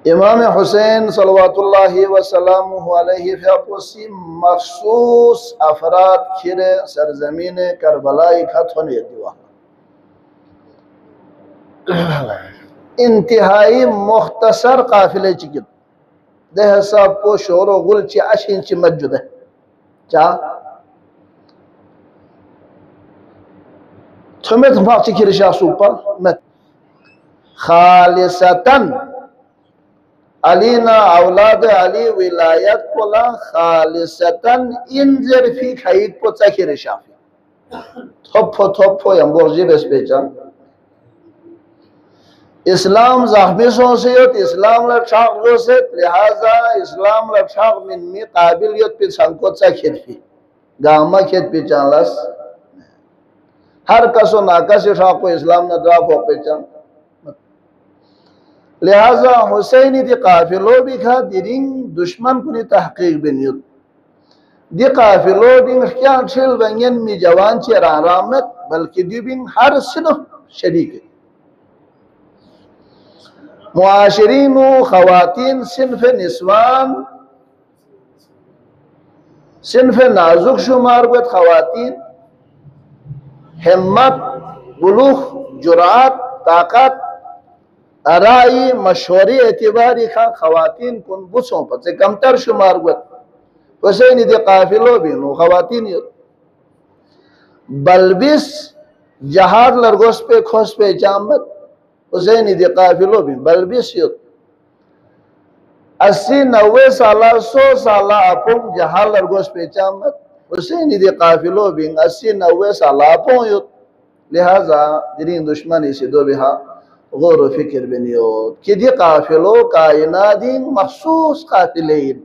इमाम हुसैन सल्लल्लाहु वसल्लम अलैहि फी मखसूस अफराद खिरे सरजमीन करबलाई खतने दिवा इंतहाई मुख्तसर काफिले चिकित देह सब को शोर गुल ची अशिन ची मस्जिद है चा थमेत फाक चिकिर शाह सुपर मत खालिसतन अलीना औलाद अली विलायत पोला खालिसतन इंजर फी खैद पो चिकिर शाह थोपो यंबोर्जी बेस्पेचन इस्लाम ज़ाहबी सोसियत इस्लाम लक्षाक जोसेत लिहाजा इस्लाम लक्षाक मिन मी काबिलियत पे संकोचा खेतफी गामा खेत पे चालस हर कसो नाकस शाको इस्लाम न ड्राफ हो पेचन लिहाजा हुसैनी दी काफिलो भी खा दिरिंग दुश्मन कुनी तहकीक बिनियत दी काफिलो बिंग क्या छिल बंगन मी जवान चे रामत बल्कि दी बिंग हर सिनो शरीक मुआशिरीन खवातीन सिन्फ निस्वान सिन्फ नाजुक शुमार गत खवातीन हिम्मत बुलूग जुरात ताकत अराई मशवरी एतबारी खा खवातीन कुन बुसों पर से कमतर शुमार गत हुसैन दे काफिलो बिनो खवातीन बलबिस जहाद लरगोस पे खोस पे जामत हुसैन दे काफिलो भी बलबिस 80-90 साला 100 साला अपुम जहाल लरगोस पे चामत हुसैन दे काफिलो भी 80-90 साला अपुम युत लिहाजा दिरीन दुश्मन इसे दो बिहा गौर फिक्र बनियो कि दी काफिलो कायनादीन मखसूस काफिलेन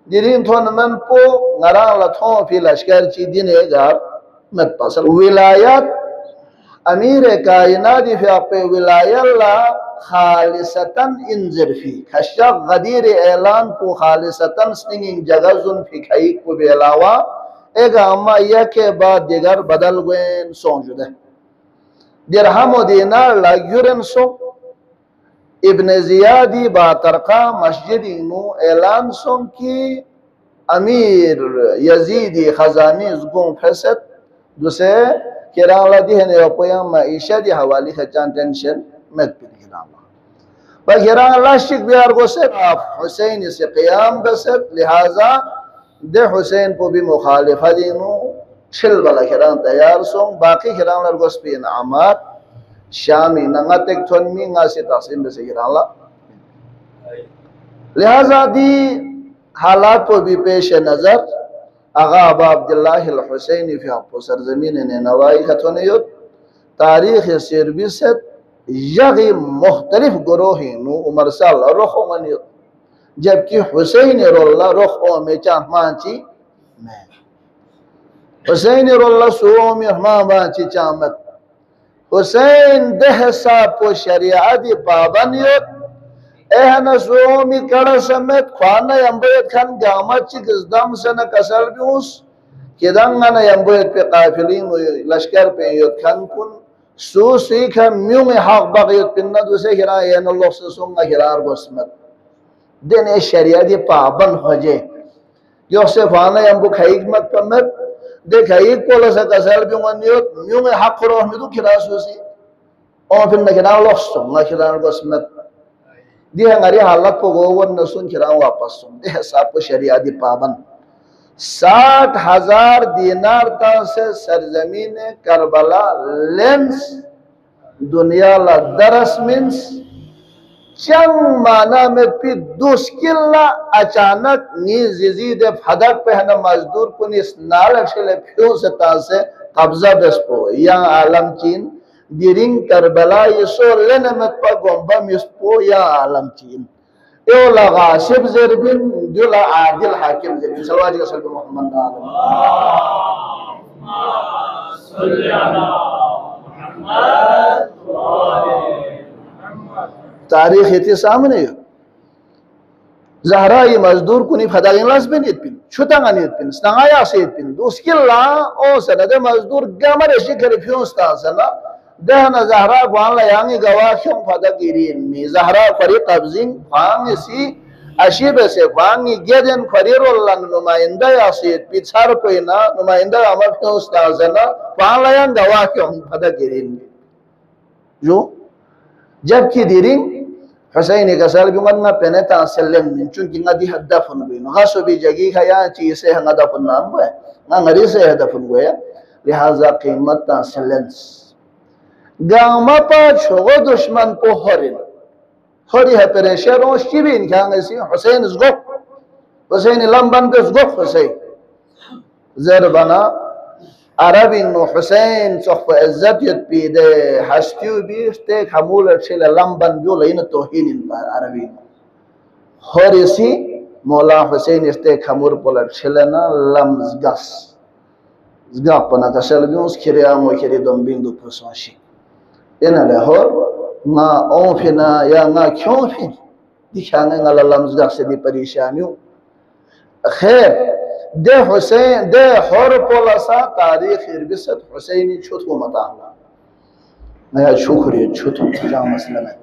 दिरीन थोन मन पो ngara la थो फी लश्कर ची दिने गार मत पसल विलायत अमीर कायनात पे विलायल्ला खालिसतन इंजरफी खशक गदीर ऐलान को खालिसतन स्निंगिंग जगजुन फी खई को बेलावा एक अम्मा या के बाद दिगर बदल गएन सोंजुदे दिरहम व दीनार लाग्युरन सो इब्न जियादी बातरका मस्जिद इनु ऐलान सों की अमीर यजीदी खजानी जुगों फसद दुसे Kerala दिहने opoya maisha di hawali khajan tension met pin kirama ba kiranla shik biar go se Husayn se qiyam basat lihaza de Husayn ko bhi mukhalifat dinu chil bala kiran tayar song baqi kiranlar go spe inamat shami nangatek thonmi ngasi taqsim se kiranla lihaza di हालात को भी पेश नजर आगा अबा अब्दुल्लाह हुसैनी फी आपको सरजमीन ने नवाई खतोनियत तारीख सर्विसत यगी मुख्तलिफ ग्रोहिनु उमर साल रुखमनियत जबकि हुसैन रोल्ला रुखो में चामाची में हुसैन रोल्ला सो में माची चामत हुसैन दहसा को शरीयत पाबंदियत ehna somi kara samet khwana yambayet khan gamat chi gizdam sana kasal bius kedanga na yambayet pe qafilin lashkar pe yot khan kun su sikha myung haq bagiyot pinna duse hira yan Allah sunga hirar gosmat den e sharia di paban hoje yose khwana yambu khaigmat pamet de khaig pola sa kasal biun yot myung haq roh midu khira susi o pinna kira Allah sunga hirar gosmat dia ngari halat को गोवन न सुन किरा वापस सुन दे हिसाब को शरीयत पाबंद 60,000 दीनार ता से सरजमीन करबला लेंस दुनिया ला दरस मीन्स चंग माना में पी दुस्किल्ला अचानक नी जिजीद फदक पहना मजदूर को निस नाल छले फ्यू से ता से कब्जा बेस्पो या आलम चीन दिरिंग करबला यसो लेनमत पा गोंबा मिसपो या आलम चीन यो लगा सिब जरबिन जुला आदिल हाकिम जरबिन सल्लल्लाहु अलैहि वसल्लम मोहम्मद सल्ली अला मुहम्मद तारीख इति सामने ज़हरा ये मजदूर कुनी फदागिन लास बिन इतपिन छुतांगा नित पिन स्नाया से इतपिन उसकिल्ला ओ सनदे मजदूर गमर शिकर फ्यूस्ता सना دهنا زهراء قوان لا يعني قواشم فدا قيرين مي زهراء فريق قبزين قوان سي أشيب سي قوان جدن فريق الله نماينده يصير بيتشار بينا نماينده أما في أستاذنا قوان لا يعني قواشم فدا قيرين جو जबकि दिरिंग हुसैन का साल भी मन्ना पहने ता सल्लम में चुनकी नदी हदफन भी नगासो भी जगी खाया चीज से हदफन नाम हुआ ना ngari से हदफन हुआ लिहाजा कीमत ता सल्लेंस गामा पा छोगो दुश्मन को हरिन हरी है परेशान शिबिन क्या ऐसी हुसैन ज़गो हुसैन लंबन पे ज़गो हुसैन ज़रबना عربي إنه حسين صف الزبيت بيده حستيو بيشتك حمولة شيل لمبن بيولا هنا توهين البار عربي هوريسي مولا حسين يشتك حمور بولا شيلنا لم زغاس زغاق بنا كسل بيوس كريا مو كري دم بيندو بسواشي إنا لهور ما أوفينا يا ما كيوفين دي كان على لم زغاس دي بريشانيو خير ده حسين ده حر بولاسا تاريخ إربيسات حسيني شوتو مطاعنا ما شكري شوتو جام مسلمة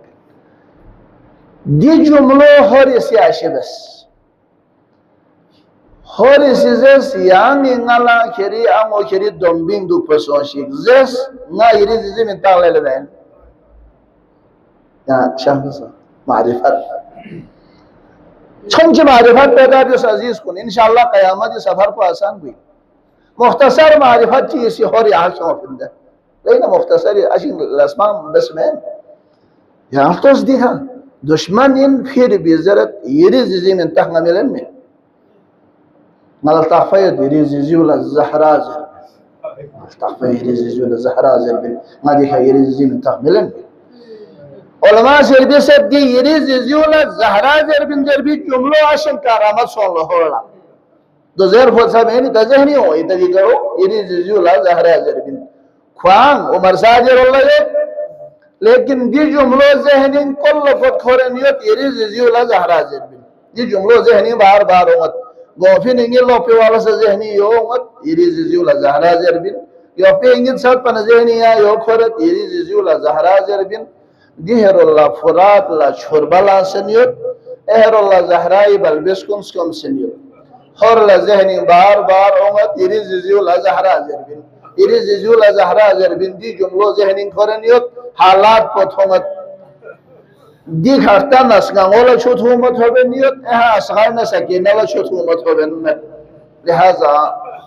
دي جملة هوريسي عشي بس هوريسي زس يعني نالا كري أمو كري دمبين دو بسوشيك زس نا يريد زي من تاغل لبين يا شخص معرفة छंच मारिफत पैदा भी उस अजीज को इंशाअल्लाह क़यामत के सफर को आसान हुई मुख्तसर मारिफत चीज़ से और यहाँ क्यों फिंदा लेकिन मुख्तसर अशी लस्मान बस में यहाँ तो दिखा दुश्मन इन फिर भी ज़रत यरी ज़िज़ी में तक न मिलन में मल तफ़यद यरी ज़िज़ी वाला ज़हरा ज़र तफ़यद यरी ज़िज़ी वाला ज़हरा ज़र बिन ना देखा यरी ज़िज़ी में तक मिलन में उलमा शर्बी से दी यरी ज़िज़ियोला ज़हरा ज़रबिन ज़रबी जुमलो आशन कारामत सोल्ला होला तो ज़र फसा में नहीं तज़हनी हो इतनी करो यरी ज़िज़ियोला ज़हरा ज़रबिन ख्वांग उमर साजर अल्लाह ये लेकिन दी जुमलो ज़हनी कुल फत खोरनियत यरी ज़िज़ियोला ज़हरा ज़रबिन दी जुमलो ज़हनी बार बार होमत गोफिन इंगिल लोपे वाला से ज़हनी यो होमत यरी ज़िज़ियोला ज़हरा ज़रबिन यो पे इंगिल साथ पन ज़हनी या यो खोरत यरी ज़िज़ियोला ज़हरा ज़रबिन दिहरुल्लाह फुरात ला छुरबला सनियत एहरुल्लाह ज़हराई बलबिस्कुम स्कुम सनियत हर ला ज़हनी बार बार ओमत इरी ज़िज़ियुल ज़हरा ज़रबिन इरी ज़िज़ियुल ज़हरा ज़रबिन दी जुमलो ज़हनी खरनियत हालात पथोमत दी खस्ता नसगांगोला छुथुमत होबे नियत एहा असगार न सकीना ला छुथुमत होबे न लिहाजा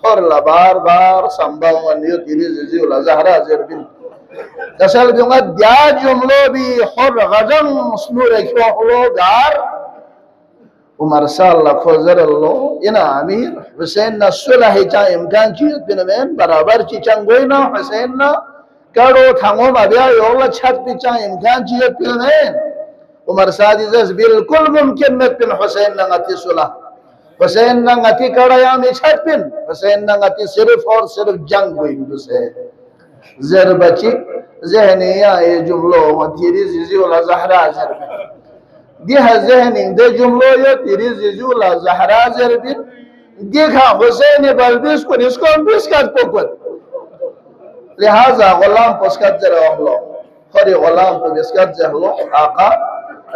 हर ला बार बार संभाव नियत इरी ज़िज़ियुल ज़हरा ज़रबिन कसल दूंगा दिया जुमलो भी हर गजम स्नूर क्यों गार उमर साल्ला खोजर लो इना अमीर हुसैन न सुलह चा इम्कान चीज बिनमेन बराबर ची चंगोई ना हुसैन ना करो थांगो मबिया योला छत भी चा इम्कान चीज बिनमेन उमर सादिज़ बिल्कुल मुमकिन में बिन हुसैन न गति सुलह हुसैन न गति कड़ा या में छत बिन हुसैन न गति सिर्फ और सिर्फ जंग हुई दुसे ज़र बची ज़हनिया ये जुमलो मतीरी ज़िज़ी वाला ज़हरा ज़रबिन दिहा ज़हनी दे जुमलो ये तीरी ज़िज़ी वाला ज़हरा ज़रबिन दिखा हुसैन बल्बिस को इसको बिस्कट पोकट लिहाजा गुलाम पोस्कट ज़रा अहलो खरी गुलाम को बिस्कट ज़हलो आका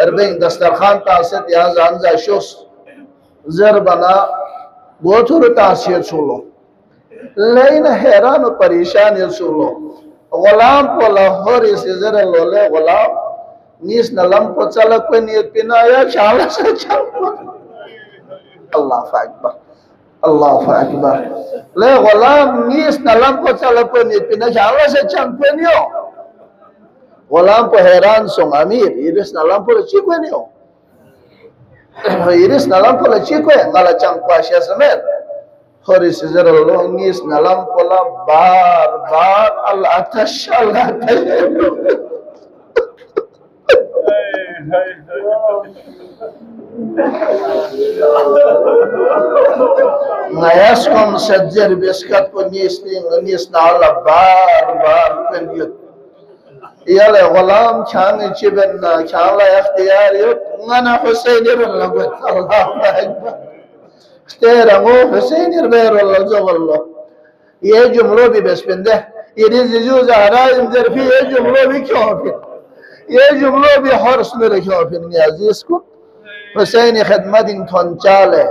अरबें दस्तरखान तासित या ज़ानज़ा शोस ज़र बना बोथुर तासियत सुलो लेकिन हैरान और परेशान ये सुनो गुलाम को लाहौर इस इज़र लोले गुलाम नीस नलम को चलक पे नियत पिना या शाला से चल अल्लाह अकबर ले गुलाम नीस नलम को चलक पे नियत पिना शाला से चल पे नियो गुलाम को हैरान सोंग अमीर इरिस नलम को चिको नियो इरिस नलम को चिको है गला चंग पाशिया समेत और इस ज़रा लोंगिस नलम पोला बार बार अल्लाह तशाला नयास कम सज्जर बिस्कट को नीस नाला बार बार कनियत याले गुलाम चांग चिबन चांगला इख्तियार यो ngana Husain irla gut Allahu akbar Stera mo Husain irberu Allah jawallah ये जुमलो भी बस पिंदे ये जिजू ज़हरा इंजरफी ये जुमलो भी क्यों फिर ये जुमलो भी हर्स में रखो फिर अजीज को हुसैन खिदमत इन थोंचाल है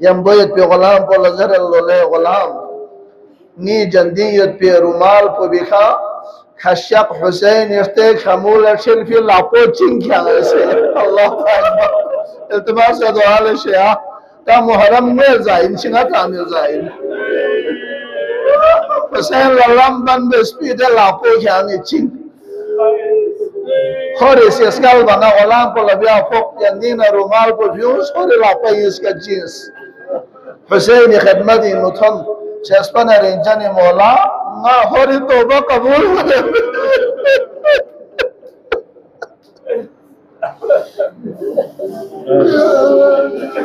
यम बोयत पे गुलाम को लजर लोले गुलाम नी जंदी युद्ध पे रुमाल को बिखा खशक हुसैन इफ्ते खमूल अशल फिर लापो चिंग क्या ऐसे अल्लाह अकबर इल्तिमास दुआ ले शेया ता मुहर्रम में जाइन शिंगा तामिल जाइन हुसैन ललम बन बेस्पीड लापो क्या ने चिंग Horis eskal bana olam po labia fok yandina rumal po views hori lapa iska jeans Hussein khidmati nuthon chespana renjani mola nga hori toba kabul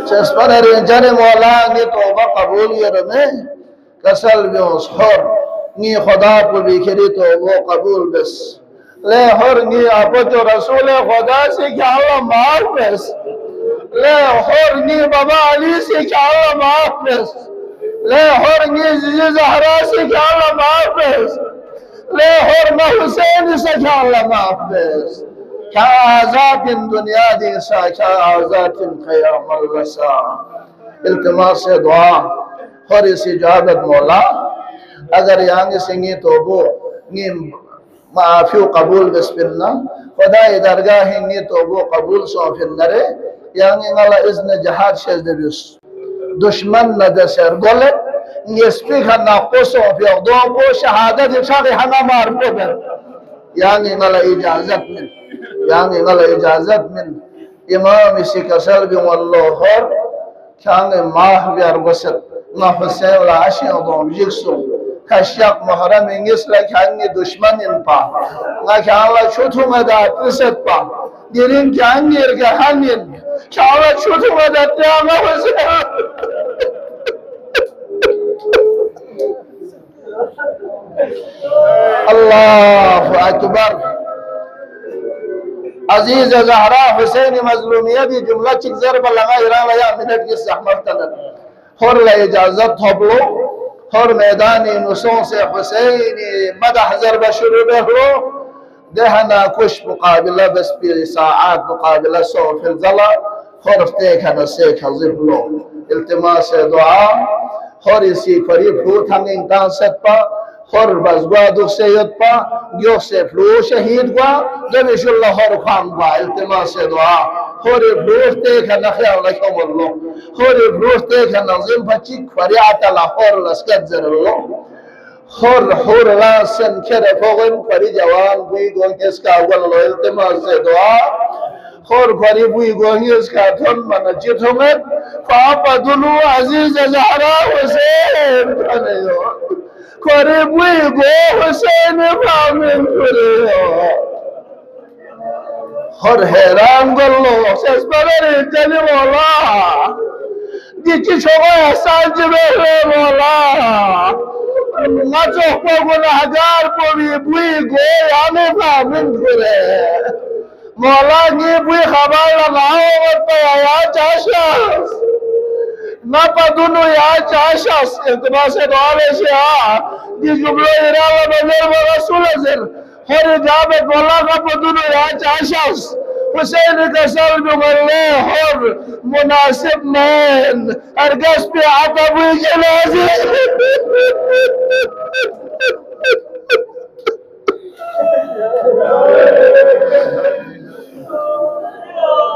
chespana renjani mola ni toba kabul yerme kasal views hor ni khuda po bikhiri toba kabul bes ले हरनी आप जो रसूल खुदा से क्या अल्लाह माफ बस ले हरनी बाबा अली से क्या अल्लाह माफ बस ले हरनी जीजी ज़हरा से क्या अल्लाह माफ बस ले हरना हुसैन से क्या अल्लाह माफ बस क्या आज़ाद इन दुनिया दी सा क्या आज़ाद इन क़यामत रसा इल्तिमास से दुआ हर इस इजाज़त मौला अगर यांग सिंगी तो वो नीम माफी कबूल बिस्मिल्ला खुदा दरगाह हिंगी तो वो कबूल सोफिन्नरे यांग इंगला इज़्न जहाद शेज़देबिस दुश्मन न दसर गोले यस्पी खन्ना कोसो फिर दो को शहादत इशारे हना मार पे यांग इंगला इजाज़त में इमाम इसी कसल भी वल्लाह हर यांग माह बियार वसत ना हुसैन लाशी और jigsaw Kashyak muharram ingis la khangi dushman in pa nga khala chutu mada tisat pa dirin khangi erga hanin khala chutu mada tama Allahu akbar Aziz Zahra Hussein mazlumiyya di jumla chik zarba laga iran la ya minute ki zahmat tanan hor la ijazat hoblo हर मैदानी नुसों से हुसैनी मदह ज़रब शुरू हो दहना कुश मुकाबिला बस P साआत मुकाबिला सो फिर ज़ला खरफ्ते खना से खज़िबलो इल्तिमास दुआ हर इसी करीब हो थंगिंग तांसत पा हर बज़वा दुसेयत पा ग्यो से फ्लो शहीद वा दबिशुल्लाह हर खान बा इल्तिमास दुआ हर ब्रोस्ते खना ख्याल रखो बोलो हर ब्रोस्ते खना ज़िम बच्ची फरियात लाहौर लस्कत ज़रलो हर लासन करे फोगन परी जवान बुई गोंगेस का अव्वल इल्तिमास दुआ हर परी बुई गोंगेस का थन मन जितोंगे पापा दुनु अजीज ज़हरा हुसैन कनेयो करे बुई गो हुसैन फामिन करेयो हर हैरान गल्लो सेस बगैर चली मौला दिखी छोगा एहसान जबे मौला मचो को गुनाहगार को भी बुई गो याने फामिन करे मौला नी बुई खबर लगाओ मत या चाशस ना पदुनु या चाशस इंतबा से दुआ ले से आ दी जुमलो इराला बदर व रसूल अज़र हर जाबे बोला का पदुनु या चाशस हुसैन का सल्ब मल्ले हर मुनासिब मैन अरगस पे आता बुई जनाजे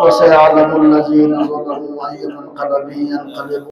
وسيعلم الذين ظلموا أي منقلب ينقلبون